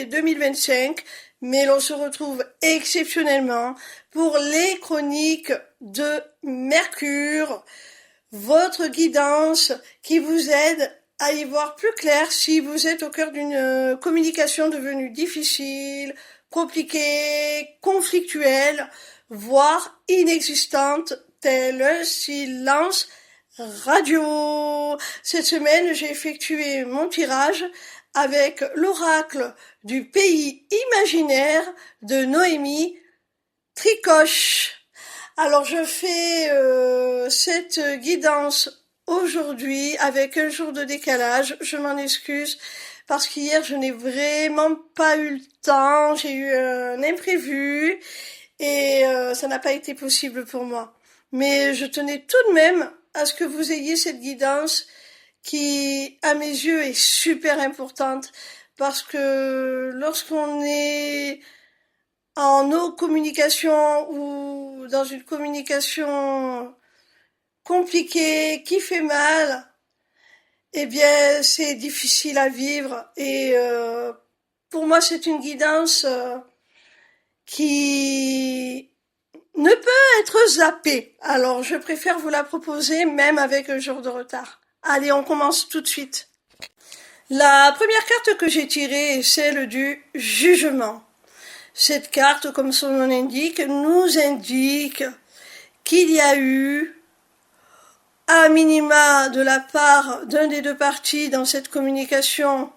2025, mais l'on se retrouve exceptionnellement pour les chroniques de Mercure, votre guidance qui vous aide à y voir plus clair si vous êtes au cœur d'une communication devenue difficile, compliquée, conflictuelle, voire inexistante, tel un silence radio. Cette semaine, j'ai effectué mon tirage avec l'oracle du pays imaginaire de Noémie Tricoche. Alors je fais cette guidance aujourd'hui avec un jour de décalage, je m'en excuse parce qu'hier je n'ai vraiment pas eu le temps, j'ai eu un imprévu et ça n'a pas été possible pour moi. Mais je tenais tout de même à ce que vous ayez cette guidance qui, à mes yeux, est super importante parce que lorsqu'on est en nos communications ou dans une communication compliquée, qui fait mal, eh bien c'est difficile à vivre et pour moi c'est une guidance qui ne peut être zappée. Alors je préfère vous la proposer même avec un jour de retard. Allez, on commence tout de suite. La première carte que j'ai tirée est celle du jugement. Cette carte, comme son nom l'indique, nous indique qu'il y a eu, à minima de la part d'un des deux parties dans cette communication,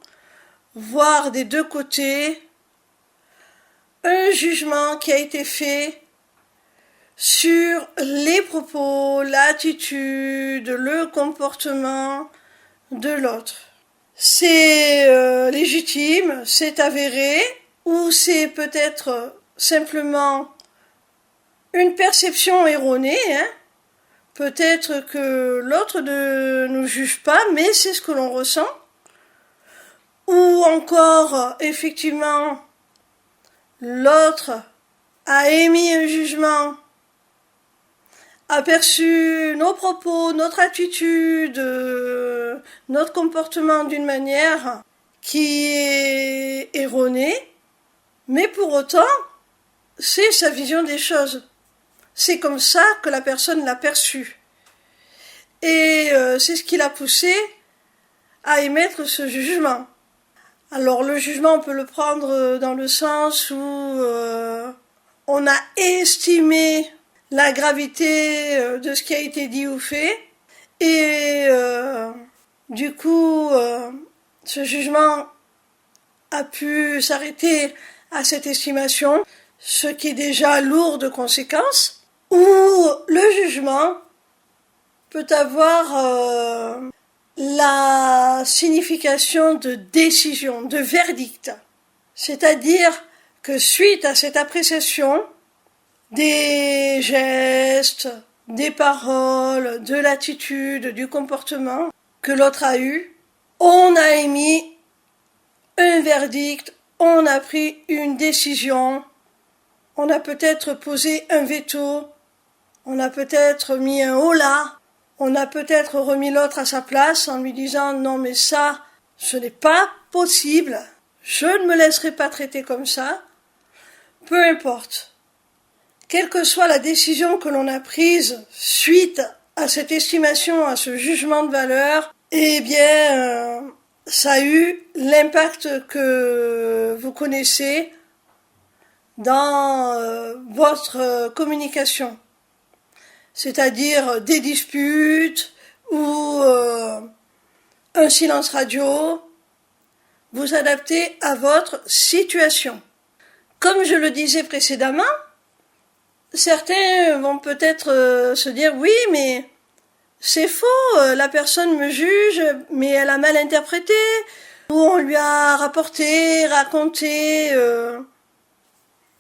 voire des deux côtés, un jugement qui a été fait sur les propos, l'attitude, le comportement de l'autre. C'est légitime, c'est avéré, ou c'est peut-être simplement une perception erronée, Peut-être que l'autre ne nous juge pas, mais c'est ce que l'on ressent. Ou encore, effectivement, l'autre a émis un jugement, a perçu nos propos, notre attitude, notre comportement d'une manière qui est erronée, mais pour autant, c'est sa vision des choses. C'est comme ça que la personne l'a perçu. Et c'est ce qui l'a poussé à émettre ce jugement. Alors le jugement, on peut le prendre dans le sens où on a estimé la gravité de ce qui a été dit ou fait. Et du coup, ce jugement a pu s'arrêter à cette estimation, ce qui est déjà lourd de conséquences. Où le jugement peut avoir la signification de décision, de verdict. C'est-à-dire que suite à cette appréciation, des gestes, des paroles, de l'attitude, du comportement que l'autre a eu, on a émis un verdict, on a pris une décision, on a peut-être posé un veto, on a peut-être mis un holà, on a peut-être remis l'autre à sa place en lui disant « Non mais ça, ce n'est pas possible, je ne me laisserai pas traiter comme ça ». Peu importe. Quelle que soit la décision que l'on a prise suite à cette estimation, à ce jugement de valeur, eh bien, ça a eu l'impact que vous connaissez dans votre communication. C'est-à-dire des disputes ou un silence radio, vous adaptez à votre situation. Comme je le disais précédemment, certains vont peut-être se dire « Oui, mais c'est faux, la personne me juge, mais elle a mal interprété, ou on lui a raconté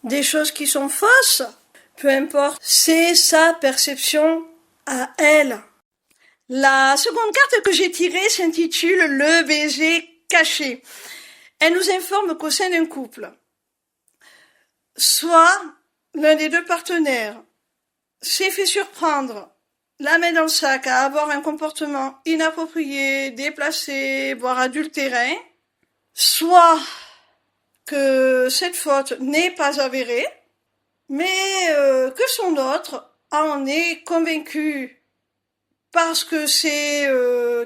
des choses qui sont fausses. » Peu importe, c'est sa perception à elle. La seconde carte que j'ai tirée s'intitule « Le baiser caché ». Elle nous informe qu'au sein d'un couple, soit l'un des deux partenaires s'est fait surprendre, la main dans le sac, à avoir un comportement inapproprié, déplacé, voire adultérin, soit que cette faute n'est pas avérée, mais que son autre en est convaincu parce que c'est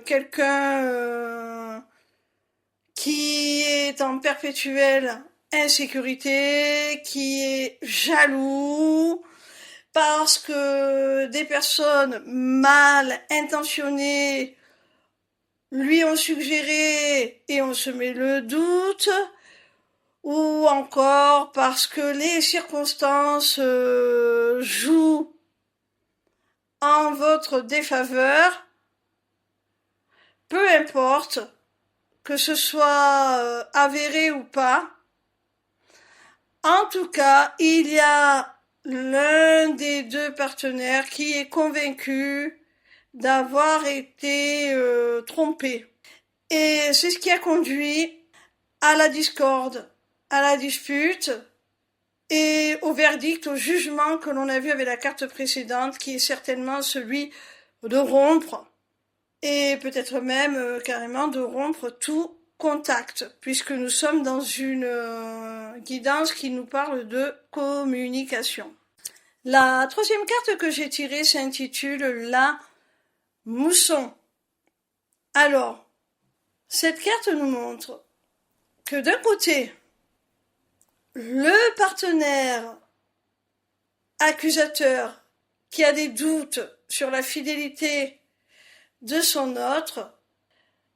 quelqu'un qui est en perpétuelle insécurité, qui est jaloux, parce que des personnes mal intentionnées lui ont suggéré et on se met le doute, ou encore parce que les circonstances jouent en votre défaveur, peu importe que ce soit avéré ou pas. En tout cas, il y a l'un des deux partenaires qui est convaincu d'avoir été trompé. Et c'est ce qui a conduit à la discorde, à la dispute et au verdict, au jugement que l'on a vu avec la carte précédente, qui est certainement celui de rompre et peut-être même carrément de rompre tout contact, puisque nous sommes dans une guidance qui nous parle de communication. La troisième carte que j'ai tirée s'intitule la mousson. Alors, cette carte nous montre que d'un côté, le partenaire accusateur qui a des doutes sur la fidélité de son autre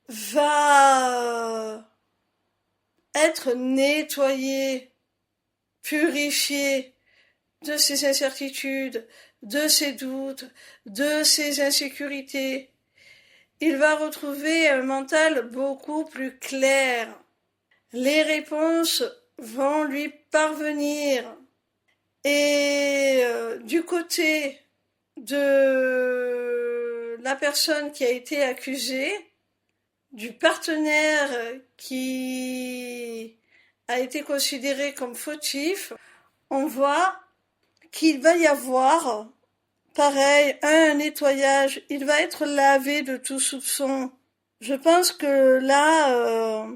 va être nettoyé, purifié de ses incertitudes, de ses doutes, de ses insécurités. Il va retrouver un mental beaucoup plus clair. Les réponses vont lui parvenir. Et du côté de la personne qui a été accusée, du partenaire qui a été considéré comme fautif, on voit qu'il va y avoir, pareil, un nettoyage. Il va être lavé de tout soupçon. Je pense que là,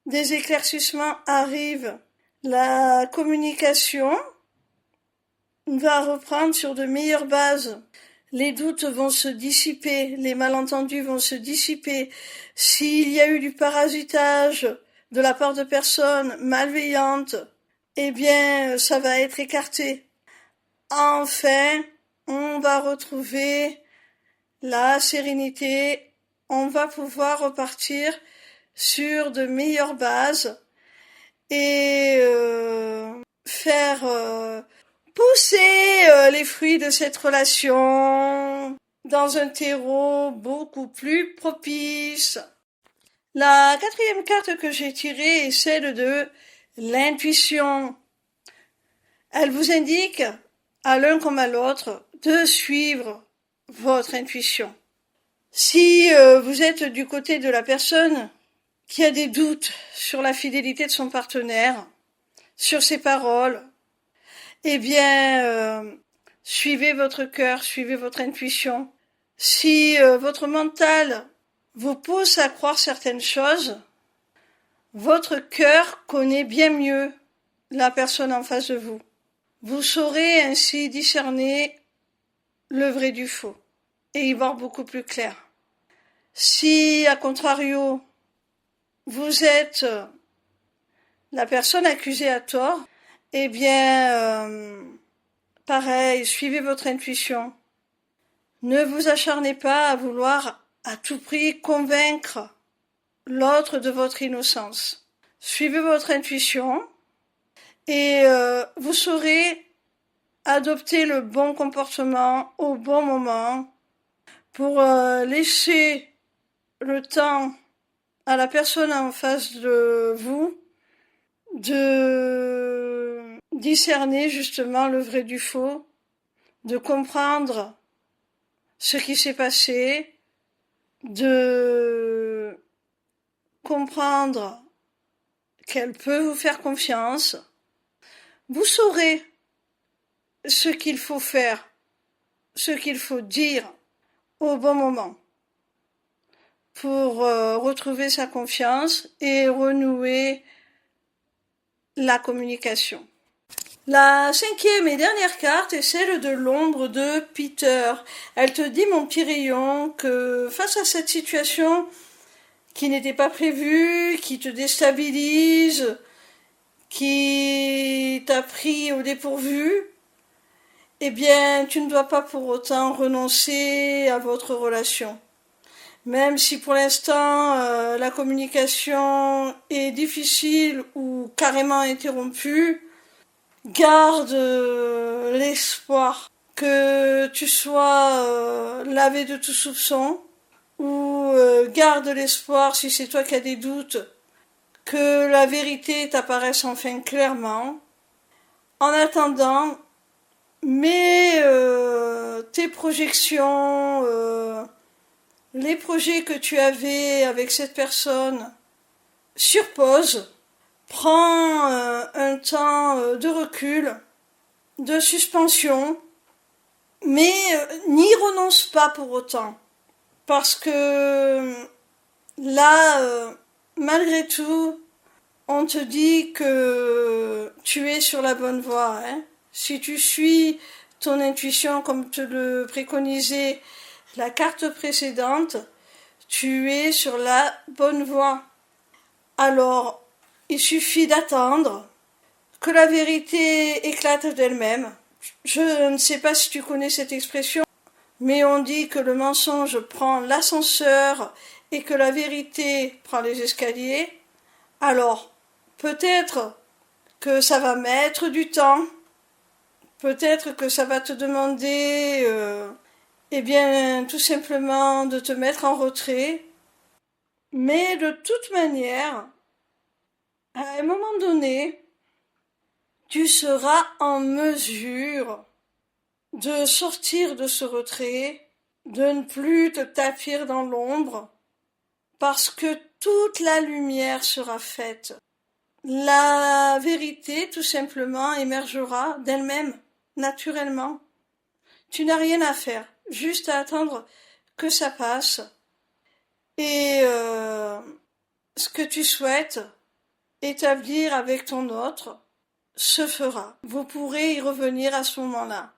des éclaircissements arrivent. La communication va reprendre sur de meilleures bases. Les doutes vont se dissiper, les malentendus vont se dissiper. S'il y a eu du parasitage de la part de personnes malveillantes, eh bien, ça va être écarté. Enfin, on va retrouver la sérénité, on va pouvoir repartir sur de meilleures bases et faire pousser les fruits de cette relation dans un terreau beaucoup plus propice. La quatrième carte que j'ai tirée est celle de l'intuition. Elle vous indique, à l'un comme à l'autre, de suivre votre intuition. Si vous êtes du côté de la personne qui a des doutes sur la fidélité de son partenaire, sur ses paroles, eh bien, suivez votre cœur, suivez votre intuition. Si votre mental vous pousse à croire certaines choses, votre cœur connaît bien mieux la personne en face de vous. Vous saurez ainsi discerner le vrai du faux et y voir beaucoup plus clair. Si, à contrario, vous êtes la personne accusée à tort, eh bien, pareil, suivez votre intuition. Ne vous acharnez pas à vouloir à tout prix convaincre l'autre de votre innocence. Suivez votre intuition et vous saurez adopter le bon comportement au bon moment pour laisser le temps à la personne en face de vous de discerner justement le vrai du faux, de comprendre ce qui s'est passé, de comprendre qu'elle peut vous faire confiance. Vous saurez ce qu'il faut faire, ce qu'il faut dire au bon moment pour retrouver sa confiance et renouer la communication. La cinquième et dernière carte est celle de l'ombre de Peter. Elle te dit, mon petit rayon, que face à cette situation qui n'était pas prévue, qui te déstabilise, qui t'a pris au dépourvu, eh bien, tu ne dois pas pour autant renoncer à votre relation. Même si pour l'instant la communication est difficile ou carrément interrompue, garde l'espoir que tu sois lavé de tout soupçon, ou garde l'espoir, si c'est toi qui as des doutes, que la vérité t'apparaisse enfin clairement. En attendant, mets tes projections, les projets que tu avais avec cette personne sur pause. Prends un temps de recul, de suspension, mais n'y renonce pas pour autant. Parce que là, malgré tout, on te dit que tu es sur la bonne voie. Si tu suis ton intuition comme te le préconisait la carte précédente, tu es sur la bonne voie. Alors, il suffit d'attendre que la vérité éclate d'elle-même. Je ne sais pas si tu connais cette expression, mais on dit que le mensonge prend l'ascenseur et que la vérité prend les escaliers. Alors, peut-être que ça va mettre du temps, peut-être que ça va te demander, tout simplement de te mettre en retrait, mais de toute manière, à un moment donné, tu seras en mesure de sortir de ce retrait, de ne plus te tapir dans l'ombre, parce que toute la lumière sera faite. La vérité, tout simplement, émergera d'elle-même, naturellement. Tu n'as rien à faire, juste à attendre que ça passe. Et ce que tu souhaites établir avec ton autre se fera. Vous pourrez y revenir à ce moment-là.